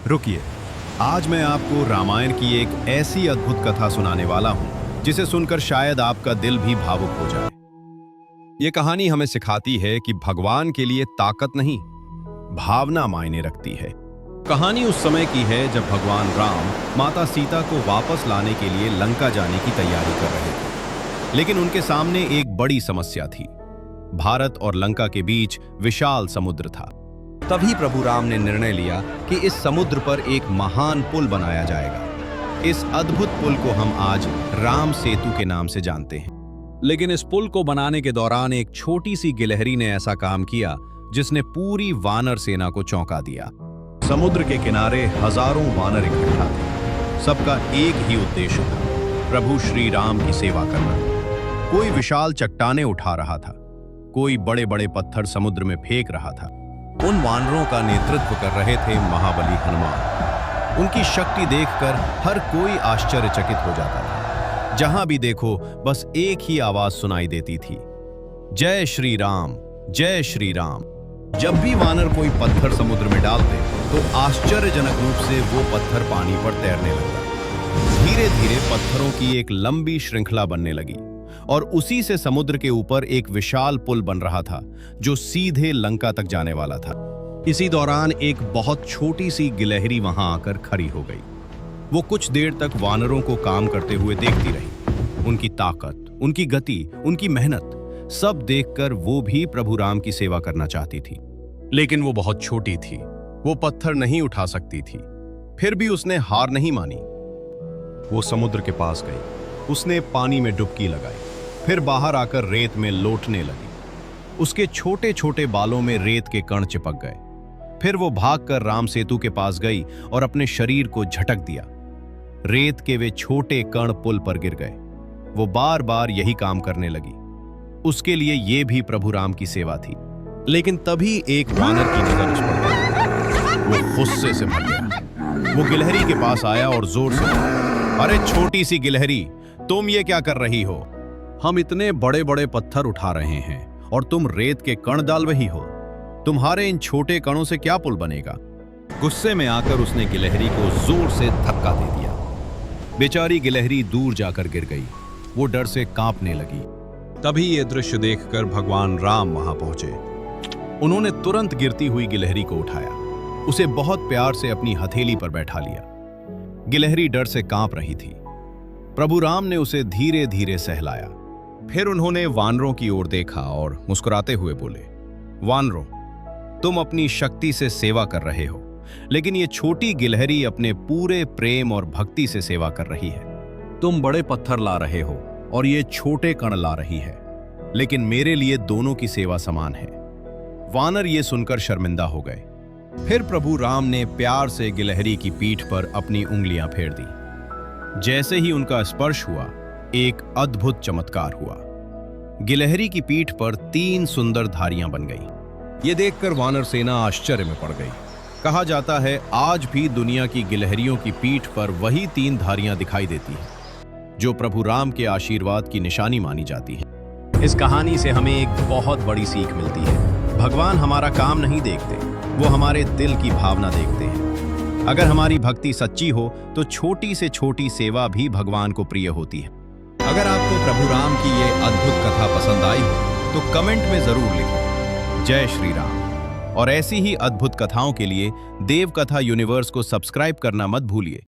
रुकिए, आज मैं आपको रामायण की एक ऐसी अद्भुत कथा सुनाने वाला हूं जिसे सुनकर शायद आपका दिल भी भावुक हो जाए। ये कहानी हमें सिखाती है कि भगवान के लिए ताकत नहीं, भावना मायने रखती है। कहानी उस समय की है जब भगवान राम माता सीता को वापस लाने के लिए लंका जाने की तैयारी कर रहे थे, लेकिन उनके सामने एक बड़ी समस्या थी। भारत और लंका के बीच विशाल समुद्र था। तभी प्रभु राम ने निर्णय लिया कि इस समुद्र पर एक महान पुल बनाया जाएगा। इस अद्भुत पुल को हम आज राम सेतु के नाम से जानते हैं। लेकिन इस पुल को बनाने के दौरान एक छोटी सी गिलहरी ने ऐसा काम किया जिसने पूरी वानर सेना को चौंका दिया। समुद्र के किनारे हजारों वानर इकट्ठा थे। सबका एक ही उद्देश्य था, प्रभु श्री राम की सेवा करना। कोई विशाल चट्टानें उठा रहा था, कोई बड़े बड़े पत्थर समुद्र में फेंक रहा था। उन वानरों का नेतृत्व कर रहे थे महाबली हनुमान। उनकी शक्ति देखकर हर कोई आश्चर्यचकित हो जाता था। जहां भी देखो बस एक ही आवाज सुनाई देती थी, जय श्री राम, जय श्री राम। जब भी वानर कोई पत्थर समुद्र में डालते तो आश्चर्यजनक रूप से वो पत्थर पानी पर तैरने लगता। धीरे धीरे पत्थरों की एक लंबी श्रृंखला बनने लगी और उसी से समुद्र के ऊपर एक विशाल पुल बन रहा था जो सीधे लंका तक जाने वाला था। इसी दौरान एक बहुत छोटी सी गिलहरी वहां आकर खड़ी हो गई। वो कुछ देर तक वानरों को काम करते हुए देखती रही। उनकी ताकत, उनकी गति, उनकी मेहनत सब देखकर वो भी प्रभु राम की सेवा करना चाहती थी। लेकिन वो बहुत छोटी थी, वो पत्थर नहीं उठा सकती थी। फिर भी उसने हार नहीं मानी। वो समुद्र के पास गई, उसने पानी में डुबकी लगाई, फिर बाहर आकर रेत में लौटने लगी। उसके छोटे छोटे बालों में रेत के कण चिपक गए। फिर वो भागकर राम सेतु के पास गई और अपने शरीर को झटक दिया। रेत के वे छोटे कण पुल पर गिर गए। वो बार बार यही काम करने लगी। उसके लिए ये भी प्रभु राम की सेवा थी। लेकिन तभी एक वानर की नजर उस पर पड़ी। वो गुस्से से भर गया। वो गिलहरी के पास आया और जोर से बोला, अरे छोटी सी गिलहरी, तुम ये क्या कर रही हो? हम इतने बड़े बड़े पत्थर उठा रहे हैं और तुम रेत के कण डाल रही हो। तुम्हारे इन छोटे कणों से क्या पुल बनेगा? गुस्से में आकर उसने गिलहरी को जोर से धक्का दे दिया। बेचारी गिलहरी दूर जाकर गिर गई। वो डर से कांपने लगी। तभी ये दृश्य देखकर भगवान राम वहां पहुंचे। उन्होंने तुरंत गिरती हुई गिलहरी को उठाया, उसे बहुत प्यार से अपनी हथेली पर बैठा लिया। गिलहरी डर से कांप रही थी। प्रभु राम ने उसे धीरे धीरे सहलाया। फिर उन्होंने वानरों की ओर देखा और मुस्कुराते हुए बोले, वानरों, तुम अपनी शक्ति से सेवा कर रहे हो, लेकिन ये छोटी गिलहरी अपने पूरे प्रेम और भक्ति से सेवा कर रही है। तुम बड़े पत्थर ला रहे हो और ये छोटे कण ला रही है, लेकिन मेरे लिए दोनों की सेवा समान है। वानर ये सुनकर शर्मिंदा हो गए। फिर प्रभु राम ने प्यार से गिलहरी की पीठ पर अपनी उंगलियां फेर दी। जैसे ही उनका स्पर्श हुआ, एक अद्भुत चमत्कार हुआ। गिलहरी की पीठ पर 3 सुंदर धारियां बन गई। ये देखकर वानर सेना आश्चर्य में पड़ गई। कहा जाता है आज भी दुनिया की गिलहरियों की पीठ पर वही 3 धारियां दिखाई देती हैं, जो प्रभु राम के आशीर्वाद की निशानी मानी जाती है। इस कहानी से हमें एक बहुत बड़ी सीख मिलती है। भगवान हमारा काम नहीं देखते, वो हमारे दिल की भावना देखते हैं। अगर हमारी भक्ति सच्ची हो तो छोटी से छोटी सेवा भी भगवान को प्रिय होती है। अगर आपको प्रभु राम की ये अद्भुत कथा पसंद आई हो तो कमेंट में जरूर लिखें, जय श्री राम। और ऐसी ही अद्भुत कथाओं के लिए देव कथा यूनिवर्स को सब्सक्राइब करना मत भूलिए।